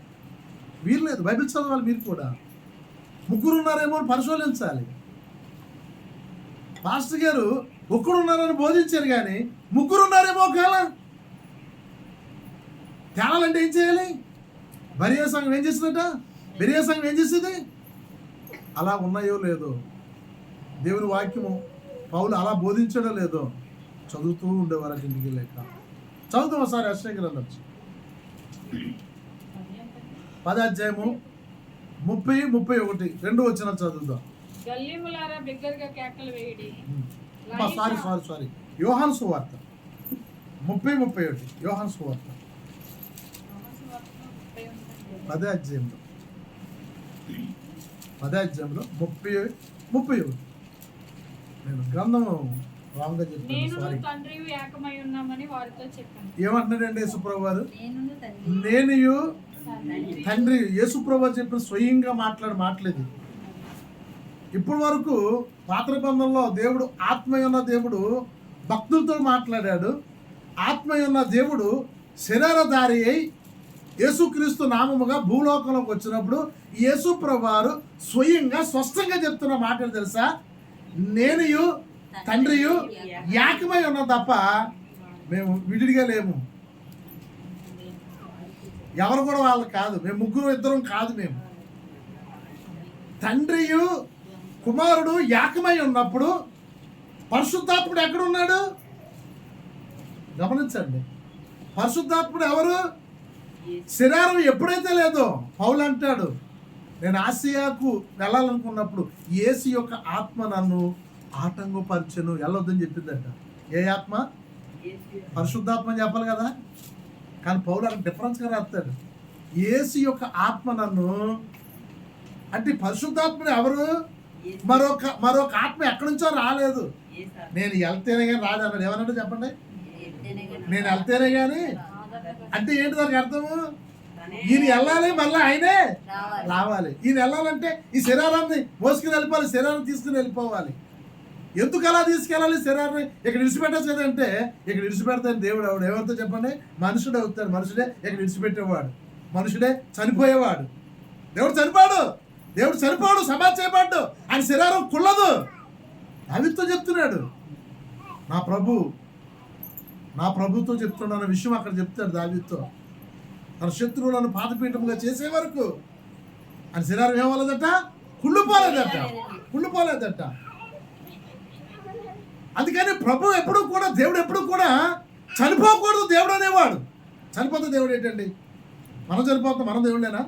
వీల్లేదు. బైబిల్ చదవాలి మీరు కూడా. ముగ్గురు ఉన్నారేమో అని పరిశోధించాలి. పాస్టర్ గారు ఒక్కడు ఉన్నారని బోధించారు కానీ ముగ్గురు ఉన్నారేమో కాల తేలాలంటే ఏం చేయాలి? బరియా సంఘం ఏం చేసిందట? బెరియా సంఘం ఏం చేసేది? అలా ఉన్నాయో లేదో దేవుని వాక్యము పౌలు అలా బోధించడం లేదో చదువుతూ ఉండేవారు ఇంటికి లేక. చదువుతాం ఒకసారి యెషయా గ్రంథం 10వ అధ్యాయము 30-31 రెండు వచనాలు చదువుదాం. గల్లీములారా బిగ్గరగా కేకలు వేయడి. సారీ యోహాను సువార్త 30-31 యోహాను సువార్త 10వ అధ్యాయంలో 30-31 నేను గ్రంథం రాంగ్గా చెప్పాను, నేను సారీ. తండ్రి ఏకమై ఉన్నామని వారితో చెప్పాను. ఏమంటున్నాడండి యేసుప్రభు వారు? నేనును తండ్రి నేను తండ్రి. యేసుప్రభు వారు చెప్పిన స్వయంగా మాట్లాడలేదు. ఇప్పటి వరకు పాత నిబంధనలో దేవుడు ఆత్మయున్న దేవుడు భక్తులతో మాట్లాడాడు. ఆత్మయున్న దేవుడు శరీరధారి అయి యేసుక్రీస్తు నామముగా భూలోకంలోకి వచ్చినప్పుడు యేసుప్రభు వారు స్వయంగా స్పష్టంగా చెప్తున్న మాటలు తెలుసా? నేనుయు తండ్రియు ఏకమై ఉన్నాం తప్ప మేము విడిగా లేము. ఎవరు కూడా వాళ్ళు కాదు, మేము ముగ్గురు ఇద్దరం కాదు. మేము తండ్రియు కుమారుడు ఏకమై ఉన్నప్పుడు పరిశుద్ధాత్ముడు ఎక్కడున్నాడు? గమనించండి, పరిశుద్ధాత్ముడు ఎవరు? శరీరం ఎప్పుడైతే లేదో పౌలు అంటాడు, నేను ఆసియాకు వెళ్ళాలనుకున్నప్పుడు యేసు యొక్క ఆత్మ నన్ను ఆటంకపరచెను, వెళ్ళొద్దని చెప్పిందంట. ఏ ఆత్మ? పరిశుద్ధాత్మ అని చెప్పాలి కదా, కానీ పౌలు అక్కడ డిఫరెన్స్గా రాస్తాడు. యేసు యొక్క ఆత్మ నన్ను అంటే పరిశుద్ధాత్ముడు ఎవరు? మరొక ఆత్మ ఎక్కడి నుంచో రాలేదు. నేను వెళ్తేనే కానీ రాదు అన్నాడు. ఏమన్నాడు చెప్పండి? నేను వెళ్తేనే కానీ అంటే ఏంటి దానికి అర్థము? ఈయన వెళ్ళాలి, మళ్ళీ ఆయనే రావాలి. ఈయన వెళ్ళాలంటే ఈ శరీరాన్ని మోసుకుని వెళ్ళిపోవాలి, శరీరాన్ని తీసుకుని వెళ్ళిపోవాలి. ఎందుకు అలా తీసుకెళ్ళాలి శరీరాన్ని? ఇక్కడ విడిచిపెట్టచ్చు కదంటే, ఇక్కడ విడిచిపెడతాను దేవుడు ఎవడు? ఎవరితో చెప్పండి? మనుషుడే అవుతాడు. మనుషుడే ఇక్కడ విడిచిపెట్టేవాడు, మనుషుడే చనిపోయేవాడు. దేవుడు చనిపోడు, సమాధి చేయబడ్డు, ఆయన శరీరం కుళ్ళదు. దావీదుతో చెప్తున్నాడు, నా ప్రభుతో చెప్తున్నాను విషయం అక్కడ చెప్తాడు దావీదుతో. తన శత్రువులను పాదపీఠముగా చేసే వరకు ఆయన శరీరం ఏమవ్వలేదట? కుళ్ళిపోలేదట. అందుకని ప్రభు ఎప్పుడు కూడా, దేవుడు ఎప్పుడు కూడా చనిపోకూడదు దేవుడు అనేవాడు. చనిపోతే దేవుడు ఏంటండి? మనం చనిపోతాం, మనం దేవుడేనా?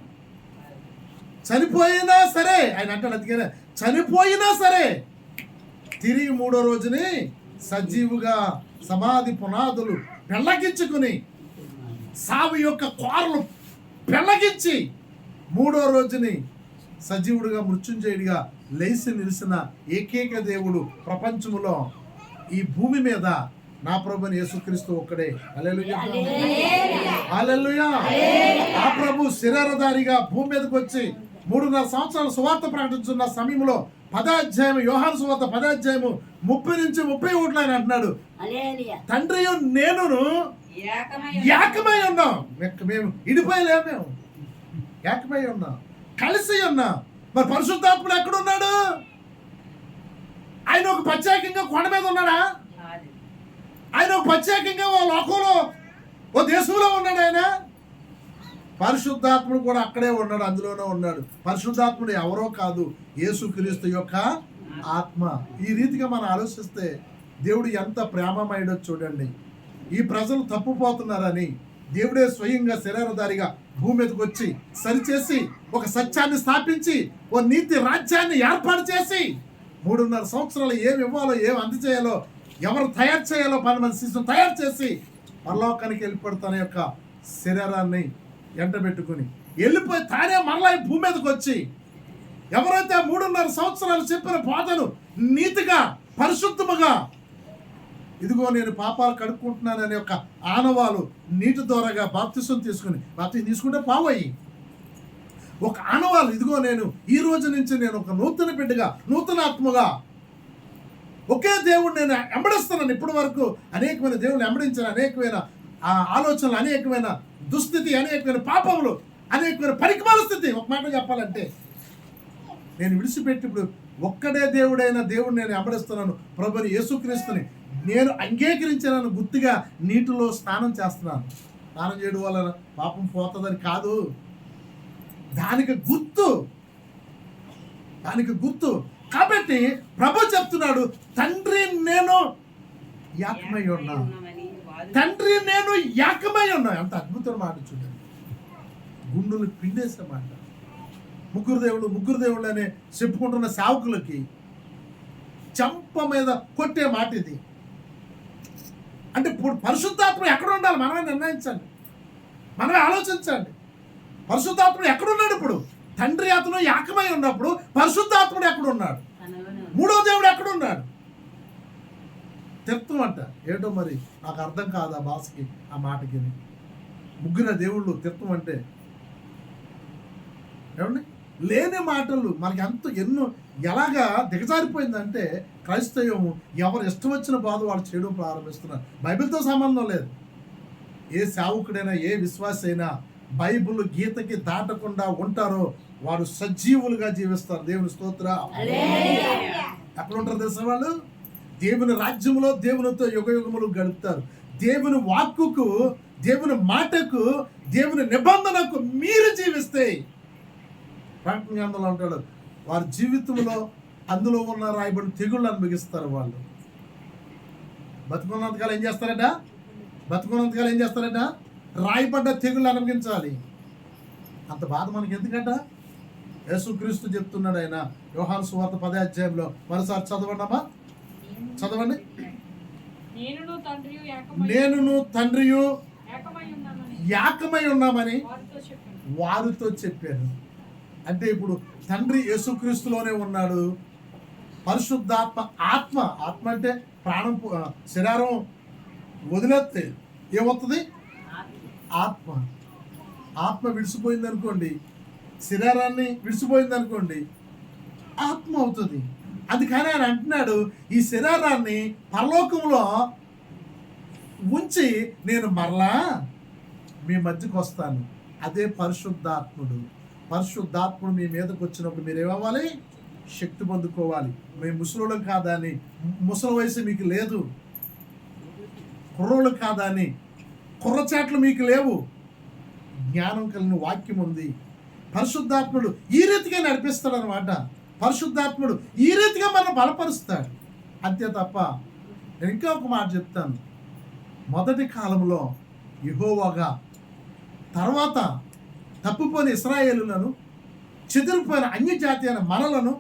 చనిపోయినా సరే ఆయన అంటాడు, అందుకనే చనిపోయినా సరే తిరిగి 3వ రోజుని సజీవుగా సమాధి పునాదులు పెళ్ళగించుకుని సావు యొక్క కోరలు పెళ్ళగించి 3వ రోజుని సజీవుడిగా మృత్యుంజయుడిగా లేచి నిలిచిన ఏకైక దేవుడు ప్రపంచములో ఈ భూమి మీద నా ప్రభుని యేసుక్రీస్తు ఒక్కడే. హల్లెలూయా, హల్లెలూయా. ఆ ప్రభు శరీరధారిగా భూమి మీదకి వచ్చి 3.5 సంవత్సరాలు సువార్త ప్రకటించున్న సమయంలో 10వ అధ్యాయం యోహాను సువార్త 10వ అధ్యాయము 30-31 ఆయన అంటున్నాడు, తండ్రియు నేనును ఏకమై ఉన్నాం. మేము ఇడిపోయలేము, మేము ఏకమై ఉన్నాం, కలిసి ఉన్నాం. మరి పరిశుద్ధాత్ముడు ఎక్కడున్నాడు? ఆయన ఒక ప్రత్యేకంగా కొండ మీద ఉన్నాడా? ఆయన ఒక ప్రత్యేకంగా ఓ లోకంలో ఓ దేశంలో ఉన్నాడు. ఆయన పరిశుద్ధాత్ముడు కూడా అక్కడే ఉన్నాడు, అందులోనే ఉన్నాడు. పరిశుద్ధాత్ముడు ఎవరో కాదు, యేసుక్రీస్తు యొక్క ఆత్మ. ఈ రీతిగా మనం ఆలోచిస్తే దేవుడు ఎంత ప్రేమమయుడో చూడండి. ఈ ప్రజలు తప్పుపోతున్నారని దేవుడే స్వయంగా శరీరధారిగా భూమి మీదకి వచ్చి సరిచేసి ఒక సత్యాన్ని స్థాపించి ఓ నీతి రాజ్యాన్ని ఏర్పాటు చేసి 3.5 సంవత్సరాలు ఏమి ఇవ్వాలో, ఏమి అందజేయాలో, ఎవరు తయారు చేయాలో 10 మంది శిష్యులు తయారు చేసి పరలోకానికి వెళ్ళిపోతాన యొక్క శరీరాన్ని ఎంటబెట్టుకుని వెళ్ళిపోయి తానే మరలా భూమి మీదకి వచ్చి ఎవరైతే 3.5 సంవత్సరాలు చెప్పిన బోధను నీతిగా పరిశుద్ధముగా, ఇదిగో నేను పాపాలు కడుక్కుంటున్నాను అనే ఒక ఆనవాలు నీటి ద్వారాగా బాప్తిసం తీసుకుంటే పావయ్యి ఒక ఆనవాలు, ఇదిగో నేను ఈ రోజు నుంచి నేను ఒక నూతన బిడ్డగా, నూతనాత్మగా ఒకే దేవుడు నేను వెంబడిస్తున్నాను. ఇప్పటి వరకు అనేకమైన దేవుని వెంబడించిన అనేకమైన ఆలోచనలు, అనేకమైన దుస్థితి, అనేకమైన పాపములు, అనేకమైన పరికమాల స్థితి. ఒక మాట చెప్పాలంటే నేను విడిచిపెట్టి ఇప్పుడు ఒక్కడే దేవుడైన దేవుడు నేను వెంబడిస్తున్నాను, ప్రభుని యేసుక్రీస్తుని నేను అంగీకరించాను, గుర్తుగా నీటిలో స్నానం చేస్తున్నాను. స్నానం చేయడం వల్ల పాపం పోతుందని కాదు, దానికి గుర్తు, దానికి గుర్తు. కాబట్టి ప్రభు చెప్తున్నాడు, తండ్రి నేను ఏకమై ఉన్నా, తండ్రి నేను ఏకమై ఉన్నా. ఎంత అద్భుతమైన మాట చూడండి, గుండెలు పిండేసే మాట. ముగ్గురు దేవుళ్ళు అనే చెప్పుకుంటున్న సేవకులకి చంప మీద కొట్టే మాట ఇది. అంటే ఇప్పుడు పరిశుద్ధాత్మ ఎక్కడ ఉండాలి మనమే నిర్ణయించండి, మనమే ఆలోచించండి. పరిశుద్ధాత్ముడు ఎక్కడున్నాడు? ఇప్పుడు తండ్రి అతను ఏకమై ఉన్నప్పుడు పరిశుద్ధాత్ముడు ఎక్కడున్నాడు? మూడో దేవుడు ఎక్కడున్నాడు? తిర్థం అంట ఏటో మరి నాకు అర్థం కాదు ఆ భాషకి, ఆ మాటకి. ముగ్గురు దేవుళ్ళు తిర్థం అంటే ఏమండి? లేని మాటలు మనకి ఎన్నో ఎలాగా దిగజారిపోయిందంటే క్రైస్తవం ఎవరు ఇష్టం వచ్చిన బాధ వాళ్ళు చేయడం ప్రారంభిస్తున్నారు. బైబిల్తో సంబంధం లేదు. ఏ సేవకుడైనా ఏ విశ్వాసి అయినా బైబిల్ గీతకి దాటకుండా ఉంటారో వారు సజీవులుగా జీవిస్తారు. దేవుని స్తోత్ర. ఎక్కడ ఉంటారు తెలుసా వాళ్ళు? దేవుని రాజ్యంలో దేవునితో యుగయుగములు గడుపుతారు. దేవుని వాక్కుకు, దేవుని మాటకు, దేవుని నిబంధనకు మీరు జీవిస్తే ప్రకటన అంటాడు వారి జీవితంలో అందులో ఉన్న రాయబడిన తెగుళ్ళు అనుభవిస్తారు. వాళ్ళు బతుకున్నంతకాలం ఏం చేస్తారట? రాయబడ్డ తెగుళ్ళు అనుభవించాలి. అంత బాధ మనకి ఎందుకంట? యేసుక్రీస్తు చెప్తున్నాడు. ఆయన యోహాను సువార్త 10వ అధ్యాయంలో మరోసారి చదవండి. నేనును తండ్రియు ఏకమై ఉన్నామని వారితో చెప్పాను. అంటే ఇప్పుడు తండ్రి యేసుక్రీస్తులోనే ఉన్నాడు. పరిశుద్ధాత్మ ఆత్మ అంటే ప్రాణం, శరీరం వదిలేస్తే ఏమవుతుంది? ఆత్మ విడిచిపోయింది అనుకోండి, శరీరాన్ని విడిచిపోయింది అనుకోండి, ఆత్మ అవుతుంది. అందుకని ఆయన అంటున్నాడు, ఈ శరీరాన్ని పరలోకంలో ఉంచి నేను మరలా మీ మధ్యకు వస్తాను. అదే పరిశుద్ధాత్ముడు మీ మీదకి వచ్చినప్పుడు మీరు ఏమవ్వాలి? శక్తి పొందుకోవాలి. మేము ముసలోళ్ళం కాదా అని, ముసలి వయసు మీకు లేదు, కుర్రోళ్ళు కాదా అని, కుర్రచాట్లు మీకు లేవు, జ్ఞానం కలిగిన వాక్యం ఉంది. పరిశుద్ధాత్ముడు ఈ రీతిగా నడిపిస్తాడు అనమాట. పరిశుద్ధాత్ముడు ఈ రీతిగా మనం బలపరుస్తాడు అంతే తప్ప. నేను ఇంకా ఒక మాట చెప్తాను. మొదటి కాలంలో యెహోవాగా, తర్వాత తప్పిపోయిన ఇశ్రాయేలులను, చెదిరిపోయిన అన్యజాతి అయిన మనలను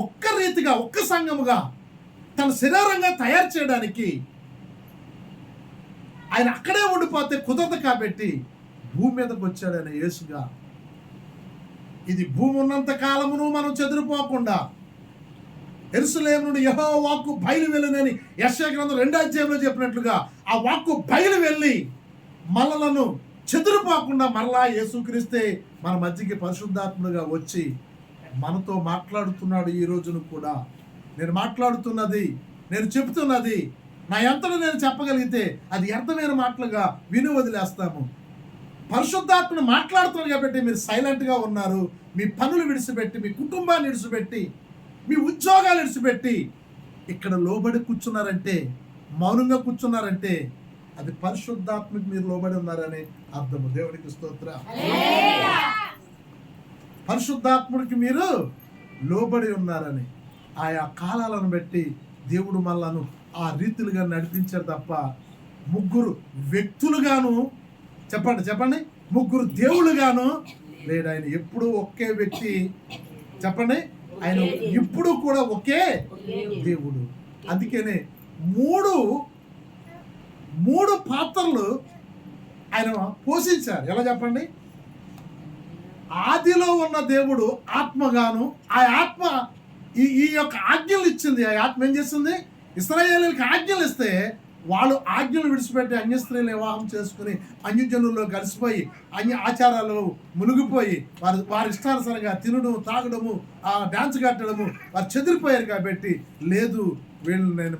ఒక్క రీతిగా, ఒక్క సంఘముగా తన శరీరంగా తయారు చేయడానికి ఆయన అక్కడే ఉండిపోతే కుదరదు కాబట్టి భూమి మీదకి వచ్చాడు ఆయన యేసుగా. ఇది భూమి ఉన్నంత కాలమును మనం చెదిరిపోకుండా యెరూషలేము నుండి యెహోవా వాక్కు బయలు వెళ్ళినని యెషయా గ్రంథం 2వ అధ్యాయంలో చెప్పినట్లుగా ఆ వాక్కు బయలు వెళ్ళి మనలను చెదిరిపోకుండా మరలా యేసుక్రీస్తే మన మధ్యకి పరిశుద్ధాత్ముడుగా వచ్చి మనతో మాట్లాడుతున్నాడు. ఈ రోజును కూడా నేను మాట్లాడుతున్నది, నేను చెప్తున్నది నా ఎంతలో నేను చెప్పగలిగితే అది వ్యర్థమైన మాటలుగా విని వదిలేస్తాము. పరిశుద్ధాత్మను మాట్లాడుతున్నాడు కాబట్టి మీరు సైలెంట్గా ఉన్నారు. మీ పనులు విడిచిపెట్టి, మీ కుటుంబాన్ని విడిచిపెట్టి, మీ ఉద్యోగాలు విడిచిపెట్టి ఇక్కడ లోబడి కూర్చున్నారంటే, మౌనంగా కూర్చున్నారంటే అది పరిశుద్ధాత్మకి మీరు లోబడి ఉన్నారని అర్థము. దేవునికి స్తోత్రం. పరిశుద్ధాత్ముడికి మీరు లోబడి ఉన్నారని. ఆయా కాలాలను బట్టి దేవుడు మనలను ఆ రీతులుగా నడిపించారు తప్ప ముగ్గురు వ్యక్తులుగాను, చెప్పండి, ముగ్గురు దేవుళ్ళుగాను లేడు. ఆయన ఎప్పుడు ఒకే వ్యక్తి. చెప్పండి, ఆయన ఇప్పుడు కూడా ఒకే దేవుడు. అందుకనే మూడు పాత్రలు ఆయన పోషించారు. ఎలా చెప్పండి? ఆదిలో ఉన్న దేవుడు ఆత్మగాను, ఆ ఆత్మ ఈ యొక్క ఆజ్ఞలు ఇచ్చింది. ఆ ఆత్మ ఏం చేస్తుంది? ఇశ్రాయేలీయులకు ఆజ్ఞలు ఇస్తే వాళ్ళు ఆజ్ఞలు విడిచిపెట్టి అన్య స్త్రీలు వివాహం చేసుకుని అన్యజనుల్లో కలిసిపోయి అన్య ఆచారాలు మునిగిపోయి వారి ఇష్టానుసారంగా తినడం, తాగడము, డాన్స్ కట్టడము వారు చెదిరిపోయారు. కాబట్టి లేదు, వీళ్ళు నేను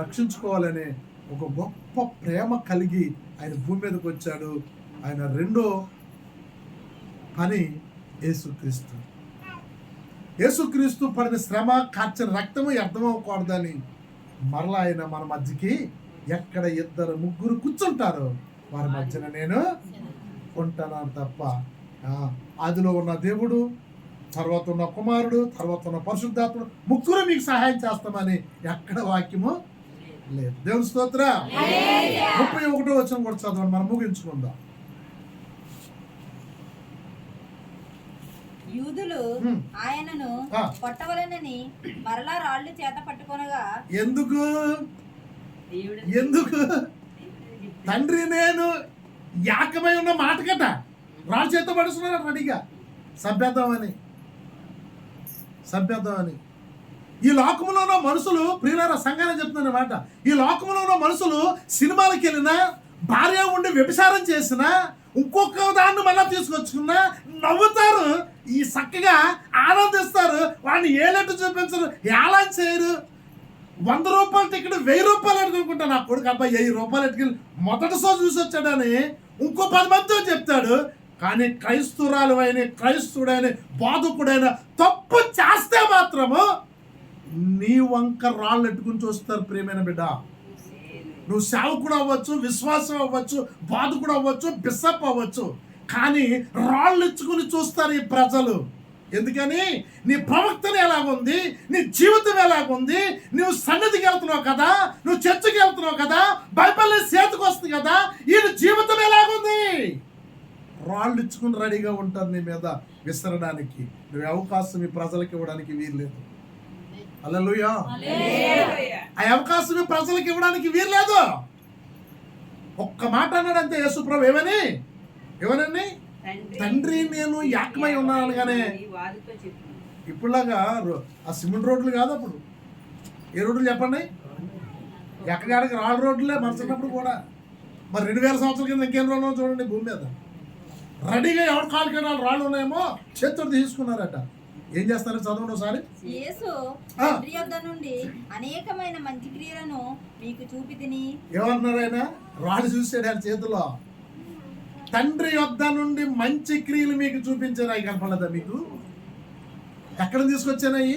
రక్షించుకోవాలనే ఒక గొప్ప ప్రేమ కలిగి ఆయన భూమి మీదకి వచ్చాడు. ఆయన రెండో పని యేసుక్రీస్తు పడిన శ్రమ, కార్చిన రక్తము వ్యర్థమవ్వకూడదని మరలా ఆయన మన మధ్యకి ఎక్కడ 2-3 కూర్చుంటారో వారి మధ్యన నేను ఉంటాను తప్ప ఆదిలో ఉన్న దేవుడు, తర్వాత ఉన్న కుమారుడు, తర్వాత ఉన్న పరిశుద్ధాత్ముడు ముగ్గురు మీకు సహాయం చేస్తామని ఎక్కడ వాక్యము లేదు. దేవుని స్తోత్రం. 31వ వచనం కూడా చదవండి, మనం ముగించుకుందాం. యూదులు ఆయనను కొట్టవలెనని మరలా రాళ్ళు చేత పట్టుకొనగా ఎందుకు తండ్రి నేను యాకమై ఉన్న మాట కట రాళ్ళు చేత పడుతున్నారు రెడీగా సభ్యత్వం అని. ఈ లోకంలో ఉన్న మనుషులు, ప్రియులారా సంఘాన్ని చెప్తున్న మాట, ఈ లోకంలో ఉన్న మనుషులు సినిమాలకు వెళ్ళినా, భార్య ఉండి వ్యభిచారం చేసినా, ఇంకొక దాన్ని మళ్ళీ తీసుకొచ్చుకున్నా నవ్వుతారు, ఈ చక్కగా ఆనందిస్తారు. వాడిని ఏలెట్టు చూపించరు, ఎలా చేయరు. 100 రూపాయల టికెట్ 1000 రూపాయలు అడుగుకుంటా నా కొడుకు అబ్బాయి 1000 రూపాయలు ఎట్టుకెళ్ళి మొదటి సో చూసి వచ్చాడని ఇంకో 10 మందితో చెప్తాడు. కానీ క్రైస్తురాలు క్రైస్తుడైన బోధకుడైన తప్పు చేస్తే మాత్రము నీ వంక రాళ్ళు ఎట్టుకుని చూస్తారు. ప్రియమైన బిడ్డ, నువ్వు సేవకుడు అవ్వచ్చు, విశ్వాసం అవ్వచ్చు, బోధకుడు అవ్వచ్చు, బిషప్ అవ్వచ్చు, కానీ రాళ్ళు ఇచ్చుకుని చూస్తారు ఈ ప్రజలు. ఎందుకని? నీ ప్రవక్తన ఎలాగుంది, నీ జీవితం ఎలాగుంది, నువ్వు సన్నిధికి వెళ్తున్నావు కదా, నువ్వు చర్చికి వెళ్తున్నావు కదా, బైబిల్ చేతికి వస్తుంది కదా, ఈయన జీవితం ఎలాగుంది. రాళ్ళు ఇచ్చుకుని రెడీగా ఉంటారు నీ మీద విసరడానికి. నువ్వు అవకాశం ఈ ప్రజలకు ఇవ్వడానికి వీల్లేదు. హల్లెలూయా. ఆ అవకాశం ఈ ప్రజలకు ఇవ్వడానికి వీల్లేదు. ఒక్క మాట అన్నాడు అంతే యేసుప్రభు. ఏమనండి? తండ్రి నేను యాకమై ఉన్నాను అనగానే, ఇప్పుడులాగా ఆ సిమెంట్ రోడ్లు కాదు, అప్పుడు ఏ రోడ్లు చెప్పండి, ఎక్కడికి రాళ్ళ రోడ్లే మరచినప్పుడు కూడా. మరి 2000 సంవత్సరాల కింద ఇంకేం రోడ్లు చూడండి భూమి మీద. రెడీగా ఎవరు కాలు కింద రాళ్ళు ఉన్నాయేమో చేతులు తీసుకున్నారట. ఏం చేస్తారు చదవండి ఒకసారి. యేసు తండ్రి యొద్ద నుండి అనేకమైన మంచి క్రియలను మీకు చూపితిని. ఏమన్నారు ఆయన? రాళ్ళు చూసాడు ఆయన చేతిలో. తండ్రి యొద్ద నుండి మంచి క్రియలు మీకు చూపించాను. అవి కనపడదా మీకు? ఎక్కడ తీసుకొచ్చానవి?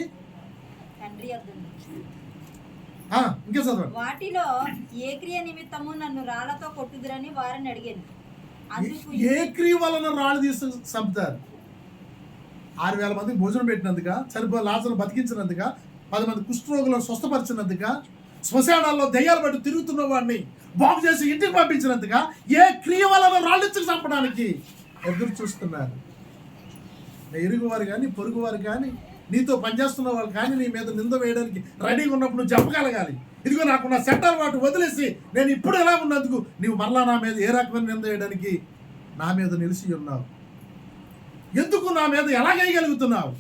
తండ్రి యొద్ద నుండి. ఇంకా చదవండి. వాటిలో ఏ క్రియ నిమిత్తము నన్ను రాళ్లతో కొట్టుదురని వారిని అడిగాను. ఏ క్రియ వలన రాళ్ళు తీసి చంపుతారు? 6000 మందికి భోజనం పెట్టినందుక, చనిపోయిన లాజరును బతికించినందుక, 10 మంది కుష్ఠరోగులను స్వస్థపరిచినందుక, శ్మశానాల్లో దెయ్యాలు బట్టి తిరుగుతున్న వాడిని బాగు చేసి ఇంటికి పంపించినందుక, ఏ క్రియ వలన రాళ్ళిచ్చి చంపడానికి ఎదురు చూస్తున్నారు? ఇరుగువారు కానీ, పొరుగువారు కానీ, నీతో పనిచేస్తున్న వాళ్ళు కానీ నీ మీద నింద వేయడానికి రెడీగా ఉన్నప్పుడు నువ్వు చెప్పగలగాలి. ఇదిగో నాకున్న సెంటర్ వాటి వదిలేసి నేను ఇప్పుడు ఎలా ఉన్నందుకు నీవు మరలా నా మీద ఏ రకమైన నింద వేయడానికి నా మీద నిలిచి ఉన్నావు, ఎందుకు నా మీద ఎలా వేయగలుగుతున్నావు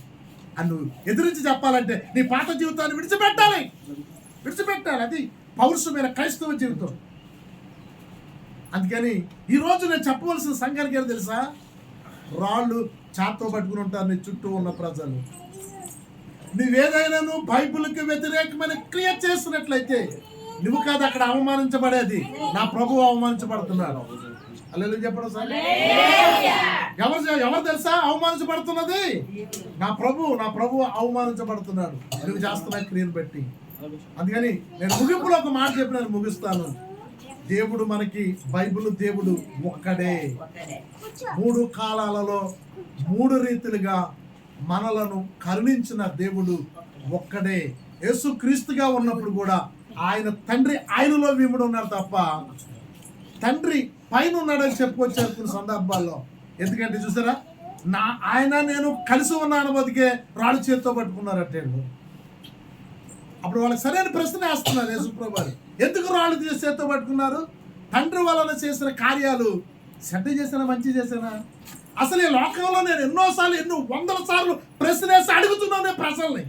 అని నువ్వు ఎదిరించి చెప్పాలంటే నీ పాత జీవితాన్ని విడిచిపెట్టాలి. అది పౌరుషమైన క్రైస్తవ జీవితం. అందుకని ఈరోజు నేను చెప్పవలసిన సంఘానికి ఏదో తెలుసా? రాళ్ళు చాతో పట్టుకుని ఉంటారు నీ చుట్టూ ఉన్న ప్రజలు. నువ్వేదైనా బైబిల్కి వ్యతిరేకమైన క్రియ చేస్తున్నట్లయితే నువ్వు కాదు అక్కడ అవమానించబడేది, నా ప్రభువు అవమానించబడుతున్నాడు. హల్లెలూయా చెప్పడం సార్. ఎవరు తెలుసా అవమానించబడుతున్నది? నా ప్రభు అవమానించబడుతున్నాడు నువ్వు చేస్తున్న క్రియను బట్టి. అందుకని నేను ముగింపులో ఒక మాట చెప్పి నేను ముగిస్తాను. దేవుడు మనకి బైబిల్ దేవుడు ఒక్కడే. 3 కాలాలలో 3 రీతిలుగా మనలను కరుణించిన దేవుడు ఒక్కడే. యేసు క్రీస్తుగా ఉన్నప్పుడు కూడా ఆయన తండ్రి ఆయనలో విముడు ఉన్నాడు తప్ప తండ్రి పైన ఉన్నాడని చెప్పుకొచ్చారు కొన్ని సందర్భాల్లో. ఎందుకంటే చూసారా, ఆయన నేను కలిసి ఉన్నాను బతికే రాళ్ళు చేతితో పట్టుకున్నారట. అప్పుడు వాళ్ళకి సరైన ప్రశ్న వేస్తున్నారు యేసుప్రభు వారు, ఎందుకు రాళ్ళు చేతితో పట్టుకున్నారు? తండ్రి వలన చేసిన కార్యాలు చెడ్డ చేసినా మంచి చేసినా? అసలు ఈ లోకంలో నేను ఎన్నోసార్లు 100 సార్లు ప్రశ్న వేసి అడుగుతున్నాను ప్రజల్ని.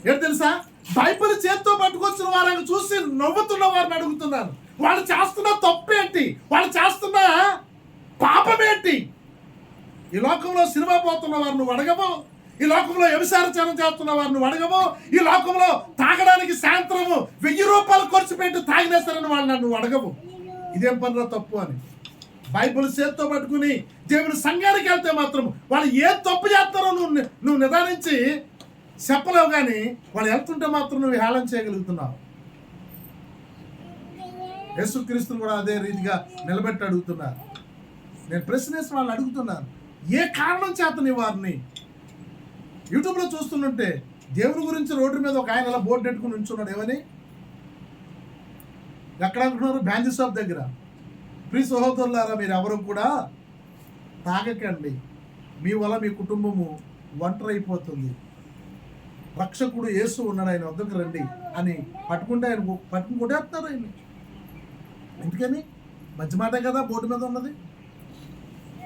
ఏంటి తెలుసా, బైబిల్ చేతితో పట్టుకొచ్చిన వారిని చూసి నవ్వుతున్న వారిని అడుగుతున్నాను, వాళ్ళు చేస్తున్న తప్పేంటి, వాళ్ళు చేస్తున్న పాపమేంటి? ఈ లోకంలో సినిమా పోతున్న వారిని నువ్వు అడగవు, ఈ లోకంలో వ్యభిచారం చేస్తున్న వారిని నువ్వు అడగవు, ఈ లోకంలో తాగడానికి సాయంత్రము 1000 రూపాయలు ఖర్చు పెట్టి తాగినేస్తారని వాళ్ళని నువ్వు అడగవు. ఇదేం పనిలో తప్పు అని బైబిల్ చేతితో పట్టుకుని దేవుని సంఘానికి వెళ్తే మాత్రం వాళ్ళు ఏ తప్పు చేస్తారో నువ్వు నిదానించి చెప్పలేవు. కానీ వాళ్ళు వెళ్తుంటే మాత్రం నువ్వు హేళన చేయగలుగుతున్నావు. యేసుక్రీస్తుని కూడా అదే రీతిగా నిలబెట్టి అడుగుతున్నారు. నేను ప్రశ్న వేసి వాళ్ళు అడుగుతున్నాను, ఏ కారణం చేతని వారిని యూట్యూబ్లో చూస్తుంటే దేవుని గురించి రోడ్డు మీద ఒక ఆయన అలా బోర్డు పెట్టుకుని ఉంచున్నాడు. ఏమని? ఎక్కడ అనుకున్నారు? బ్యాంజీ షాప్ దగ్గర. ప్రియ సహోదరులారా, మీరు ఎవరు కూడా తాగకండి, మీ వల్ల మీ కుటుంబము ఒంటరైపోతుంది. రక్షకుడు యేసు ఉన్నాడు, ఆయన వద్దకు రండి అని పట్టుకుంటే ఆయన పట్టుకుని కొట్టేస్తున్నారు ఆయన. ఎందుకని? మంచి మాట కదా బోర్డు మీద ఉన్నది.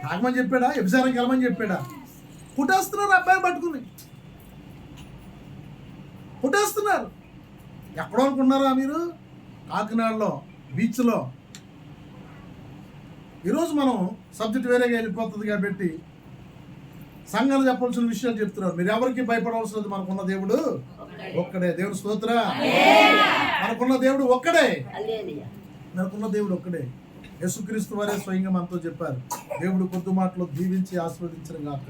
తాగమని చెప్పాడా? వ్యభిచారంకి వెళ్ళమని చెప్పాడా? కుట్టేస్తున్నారు అబ్బాయిని పట్టుకుని, కుట్టేస్తున్నారు. ఎక్కడో అనుకున్నారా మీరు? కాకినాడలో బీచ్లో. ఈరోజు మనం సబ్జెక్ట్ వేరేగా వెళ్ళిపోతుంది కాబట్టి సంఘాలు చెప్పాల్సిన విషయాలు చెప్తున్నారు. మీరు ఎవరికి భయపడవలసిన లేదు. మనకున్న దేవుడు ఒక్కడే. దేవుడు స్తోత్ర. మనకున్న దేవుడు ఒక్కడే. మనకున్న దేవుడు ఒక్కడే. యేసుక్రీస్తు వారే స్వయంగా మనతో చెప్పారు, దేవుడు కొద్ది మాటలో దీవించి ఆశీర్వదించడం గాక.